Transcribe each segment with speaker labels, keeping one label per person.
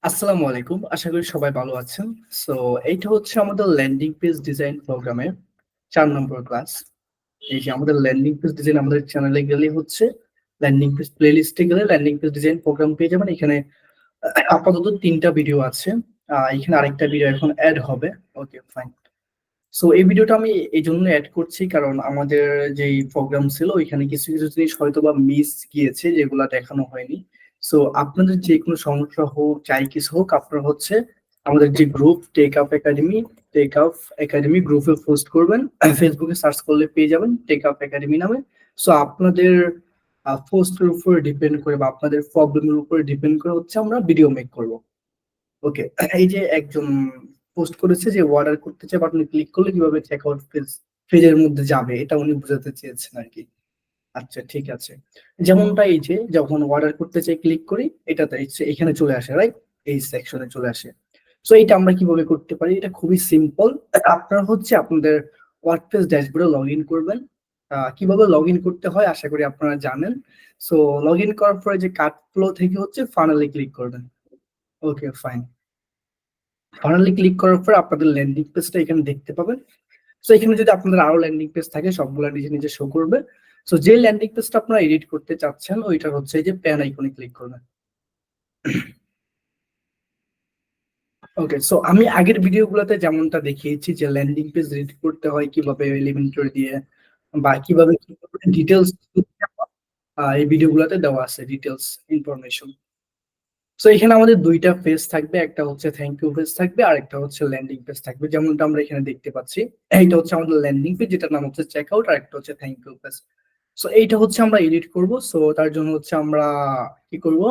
Speaker 1: আসসালামু আলাইকুম। আশা করি সবাই ভালো আছেন। সো এইটা হচ্ছে আমাদের ল্যান্ডিং পেজ ডিজাইন প্রোগ্রামের ৪ নম্বর ক্লাস। এই যে আমাদের ল্যান্ডিং পেজ ডিজাইন আমাদের চ্যানেলে গেলেই হচ্ছে ল্যান্ডিং পেজ প্লেলিস্টে গেলে ল্যান্ডিং পেজ ডিজাইন প্রোগ্রাম পেয়ে যাবেন। এখানে আপাতত ৩টা ভিডিও আছে। এখানে আরেকটা ভিডিও এখন এড হবে। ওকে, ফাইন। সো এই ভিডিওটা আমি এই জন্য অ্যাড করছি কারণ আমাদের যেই প্রোগ্রাম ছিল ওইখানে কিছু কিছু জিনিস হয়তো বা মিস গিয়েছে যেগুলা দেখানো হয়নি। সো আপনাদের যে কোনো সমস্যা হোক যাই কিছু হোক আপনারা হচ্ছে আমাদের যে গ্রুপ টেক আপ একাডেমি গ্রুপে পোস্ট করবেন। ফেসবুকে সার্চ করলে পেয়ে যাবেন টেক আপ একাডেমি নামে। সো আপনাদের পোস্টের উপরে ডিপেন্ড করে বা আপনাদের প্রবলেমের উপরে ডিপেন্ড করে হচ্ছে আমরা ভিডিও মেক করব। ওকে, এই যে একজন পোস্ট করেছে যে অর্ডার করতে চাই বাটনে ক্লিক করলে কিভাবে চেকআউট পেজের মধ্যে যাবে, এটা উনি বোঝাতে চেয়েছেন আর কি। আচ্ছা, ঠিক আছে। যেমনটা এই যে যখন অর্ডার করতে চাই ক্লিক করি, এটাতে এখানে চলে আসে, রাইট? এই সেকশনে চলে আসে। সো এটা আমরা কিভাবে করতে পারি? এটা খুবই সিম্পল। আপনারা হচ্ছে আপনাদের ওয়ার্ডপ্রেস ড্যাশবোর্ডে লগ ইন করবেন। কিভাবে লগ ইন করতে হয় আশা করি আপনারা জানেন। সো লগ ইন করার পরে যে কার্ড ফ্লো থেকে হচ্ছে ফাইনালি ক্লিক করবেন। ওকে, ফাইন। ফাইনালি ক্লিক করার পর আপনাদের ল্যান্ডিং পেজটা এখানে দেখতে পাবেন। সো এখানে যদি আপনাদের আরো ল্যান্ডিং পেজ থাকে সবগুলা নিজে নিজে শো করবে। সো যে ল্যান্ডিং পেজটা আপনারা এডিট করতে চাচ্ছেন ওইটা হচ্ছে এই যে প্যান আইকনে ক্লিক করবেন। ওকে, সো আমি আগের ভিডিওগুলোতে যেমনটা দেখিয়েছি যে ল্যান্ডিং পেজ এডিট করতে হয় কিভাবে এলিমেন্টর দিয়ে বা কিভাবে ডিটেলস, এই ভিডিওগুলোতে দেওয়া আছে ডিটেলস ইনফরমেশন। সো এখানে আমাদের দুইটা পেজ থাকবে, একটা হচ্ছে থ্যাংক ইউ পেজ থাকবে আর একটা হচ্ছে ল্যান্ডিং পেজ থাকবে, যেমনটা আমরা এখানে দেখতে পাচ্ছি। এইটা হচ্ছে আমাদের ল্যান্ডিং পেজ যেটার নাম হচ্ছে চেকআউট, আর একটা হচ্ছে থ্যাংক ইউ পেজ। সো এইটা হচ্ছে আমরা এডিট করব। সো তার জন্য হচ্ছে আমরা কি করব,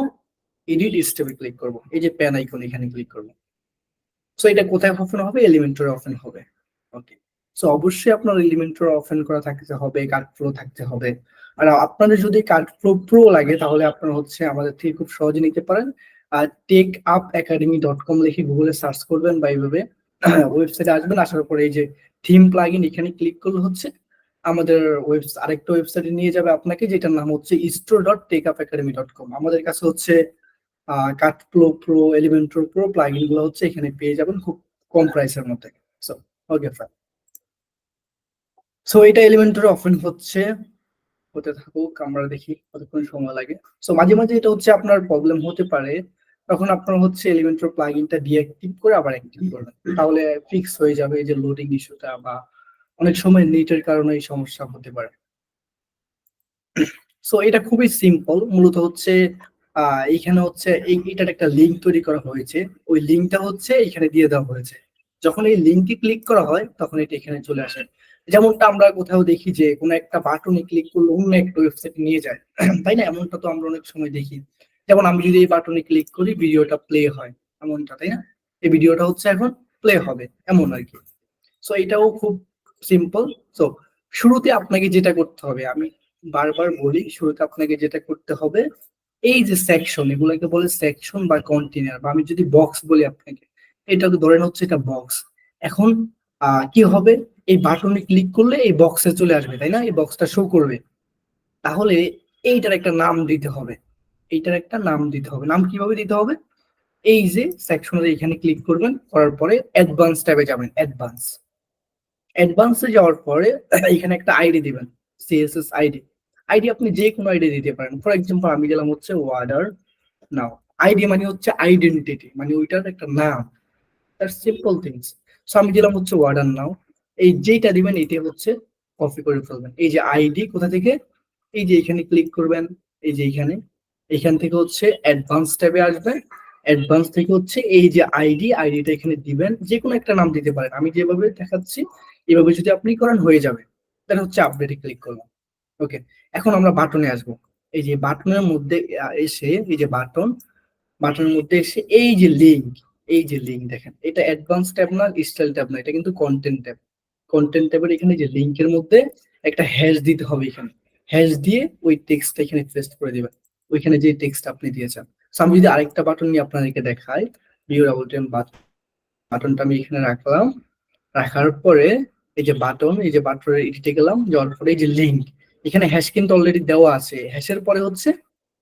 Speaker 1: এডিট স্টেপে ক্লিক করব, এই যে প্যান আইকন এখানে ক্লিক করব। সো এটা কোথায় ওপেন হবে? এলিমেন্টরে ওপেন হবে। ওকে, সো অবশ্যই আপনার এলিমেন্টরে ওপেন করা থাকতে হবে, কার্ড ফ্লো থাকতে হবে। আর আপনাদের যদি কার্ড ফ্লো প্রো লাগে তাহলে আপনারা হচ্ছে আমাদের থেকে খুব সহজে নিতে পারেন। আর TechUpAcademy.com লিখে গুগলে সার্চ করবেন বা এইভাবে ওয়েবসাইটে আসবেন। আসার পরে এই যে থিম প্লাগইন এখানে ক্লিক করলে হচ্ছে আমাদের আরেকটা ওয়েবসাইটে নিয়ে যাবে আপনাকে, যেটার নাম হচ্ছে store.techupacademy.com। আমাদের কাছে হচ্ছে কাটফ্লো প্রো, এলিমেন্টর প্রো প্লাগইন গুলো হচ্ছে এখানে পেয়ে যাবেন খুব কম প্রাইসের মধ্যে। So okay, fine. সো এটা এলিমেন্টর ওপেন হচ্ছে, হতে থাকুক, আমরা দেখি কতক্ষণ সময় লাগে। সো মাঝে মাঝে এটা হচ্ছে আপনার প্রবলেম হতে পারে, তখন আপনার হচ্ছে এলিমেন্টর প্লাগইনটা ডিঅ্যাক্টিভ করে আবার অ্যাক্টিভ করবেন, তাহলে ফিক্স হয়ে যাবে এই যে লোডিং ইস্যুটা, বা অনেক সময় নেটের কারণে এই সমস্যা হতে পারে। সো এটা খুবই সিম্পল, মূলত হচ্ছে এইখানে হচ্ছে এটার একটা লিঙ্ক তৈরি করা হয়েছে, ওই লিঙ্কটা হচ্ছে এখানে দিয়ে দেওয়া হয়েছে। যখন এই লিঙ্কে ক্লিক করা হয় তখন এটা এখানে চলে আসে। যেমনটা আমরা কোথাও দেখি যে কোনো একটা বাটনে ক্লিক করলে অন্য একটা ওয়েবসাইটে নিয়ে যায়, তাই না? এমনটা তো আমরা অনেক সময় দেখি। যেমন আমি যদি এই বাটনে ক্লিক করি ভিডিওটা প্লে হয়, এমনটা, তাই না? এই ভিডিওটা হচ্ছে এখন প্লে হবে, এমন আর কি। সো এটাও খুব সিম্পল। সো শুরুতে আপনাকে যেটা করতে হবে, আমি বারবার বলি, শুরুতে আপনাকে যেটা করতে হবে, এই যে সেকশন, এগুলোকে বলে সেকশন বা কন্টেনার, বা আমি যদি বক্স বলি আপনাকে, এটাকে ধরেন হচ্ছে এটা বক্স। এখন কি হবে, এই বাটনে ক্লিক করলে এই বক্সে চলে আসবে, তাই না? এই বক্সটা শো করবে। তাহলে এইটার একটা নাম দিতে হবে, এইটার একটা নাম দিতে হবে। নাম কিভাবে দিতে হবে? এই যে সেকশনে এখানে ক্লিক করবেন, করার পরে অ্যাডভান্স ট্যাবে যাবেন। অ্যাডভান্সে যাওয়ার পরে এখানে একটা আইডি দিবেন, সিএসএস আইডি। আইডি আপনি যে কোনো আইডি দিতে পারেন। ফর এক্সাম্পল আমি দিলাম হচ্ছে ওয়ার্ডার নাও। আইডি মানে হচ্ছে আইডেন্টিটি, মানে ওইটার একটা নাম, তার সিম্পল থিংস। সো আমি দিলাম হচ্ছে ওয়ার্ডার নাও। এই যেটা দিবেন এটা হচ্ছে কপি করে ফেলবেন। এই যে আইডি কোথা থেকে, এই যে এখানে ক্লিক করবেন, এই যে এখান থেকে হচ্ছে অ্যাডভান্স ট্যাবে আসবেন। অ্যাডভান্স থেকে হচ্ছে এই যে আইডিটা এখানে দিবেন, যে কোনো একটা নাম দিতে পারেন, আমি যেভাবে দেখাচ্ছি এভাবে যদি আপনি করেন হয়ে যাবে। তাহলে হচ্ছে আপডেটে ক্লিক করলাম। ওকে, এখন আমরা বাটনে আসবো। এই যে বাটনের মধ্যে এসে, এই যে বাটনের মধ্যে এসে এই যে লিঙ্ক দেখেন, এটা অ্যাডভান্স ট্যাব না, স্টাইল ট্যাব না, এটা কিন্তু কন্টেন্ট ট্যাব। কন্টেন্ট ট্যাবের এখানে যে লিঙ্কের মধ্যে একটা হ্যাশ দিতে হবে, এখানে হ্যাশ দিয়ে ওই টেক্সটটা এখানে পেস্ট করে দিবেন, ওইখানে যে টেক্সট আপনি দিয়েছেন। So, আমি যদি আরেকটা বাটন নিয়ে আপনাদেরকে দেখাই, ভিউ ডাবল টেন বাটনটা আমি এখানে রাখলাম। রাখার পরে এই যে বাটনের এডিটে গেলাম, যাওয়ার পরে এই যে লিঙ্ক, এখানে হ্যাশ কিন্তু অলরেডি দেওয়া আছে, হ্যাশের পরে হচ্ছে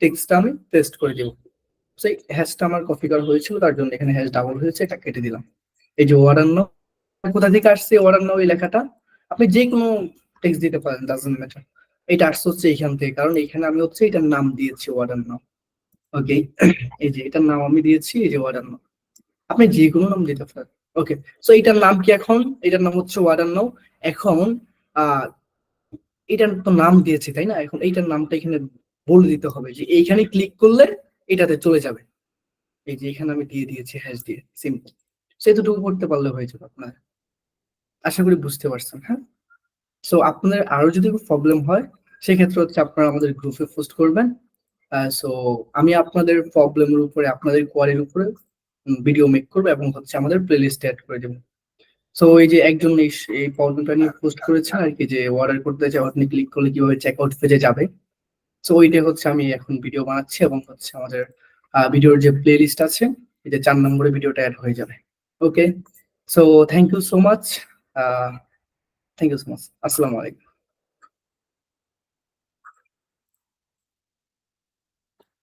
Speaker 1: টেক্সটটা আমি পেস্ট করে দেবো। সেই হ্যাশটা আমার কপি করা হয়েছিল, তার জন্য এখানে হ্যাশ ডাবল হয়েছে, এটা কেটে দিলাম। এই যে ওয়ার্ডার নাও, কোথা থেকে আসছে ওয়ার্ডার নাও এই লেখাটা, আপনি যে কোনো টেক্সট দিতে পারেন, ডাজন্ট ম্যাটার। এটা আসছে হচ্ছে এইখান থেকে, কারণ এখানে আমি হচ্ছে এটার নাম দিয়েছি ওয়ার্ডার নাও। ওকে, এই যে এটার নাম আমি দিয়েছি, এই যে ওয়ার্ডার নাও, আপনি যে কোনো নাম দিতে পারেন। ওকে, সো এটার নাম কি এখন? এটার নাম হচ্ছে ওয়ার্ডার নাও। এখন আহ এটার তো নাম দিয়েছি তাই না, এখন এইটার নামটা এখানে বলে দিতে হবে যে এইখানে ক্লিক করলে এটাতে চলে যাবে। এই যে এখানে আমি দিয়ে দিয়েছি হ্যাশ দিয়ে, সিম্পল। সেতুটুকু করতে পারলে হয়ে যাবে আপনার। আশা করি বুঝতে পারছেন, হ্যাঁ? সো আপনাদের আরো যদি প্রবলেম হয়, সেক্ষেত্রে হচ্ছে আপনারা আমাদের গ্রুপে পোস্ট করবেন। সো আমি আপনাদের প্রবলেমের উপরে, আপনাদের কোয়ারির উপরে ভিডিও মেক করবো এবং হচ্ছে আমাদের প্লে লিস্টে অ্যাড করে দেবো। সো এই যে একজন এই প্রবলেমটা নিয়ে পোস্ট করেছেন আর কি, যে অর্ডার করতে চাই, আপনি ক্লিক করলে কিভাবে চেক আউট পেজে যাবে। সো ওইটা হচ্ছে আমি এখন ভিডিও বানাচ্ছি, এবং হচ্ছে আমাদের ভিডিওর যে প্লে লিস্ট আছে, এই যে 4 নম্বরে ভিডিওটা অ্যাড হয়ে যাবে। Okay, so thank you so much. Thank you so much. আসসালামু আলাইকুম।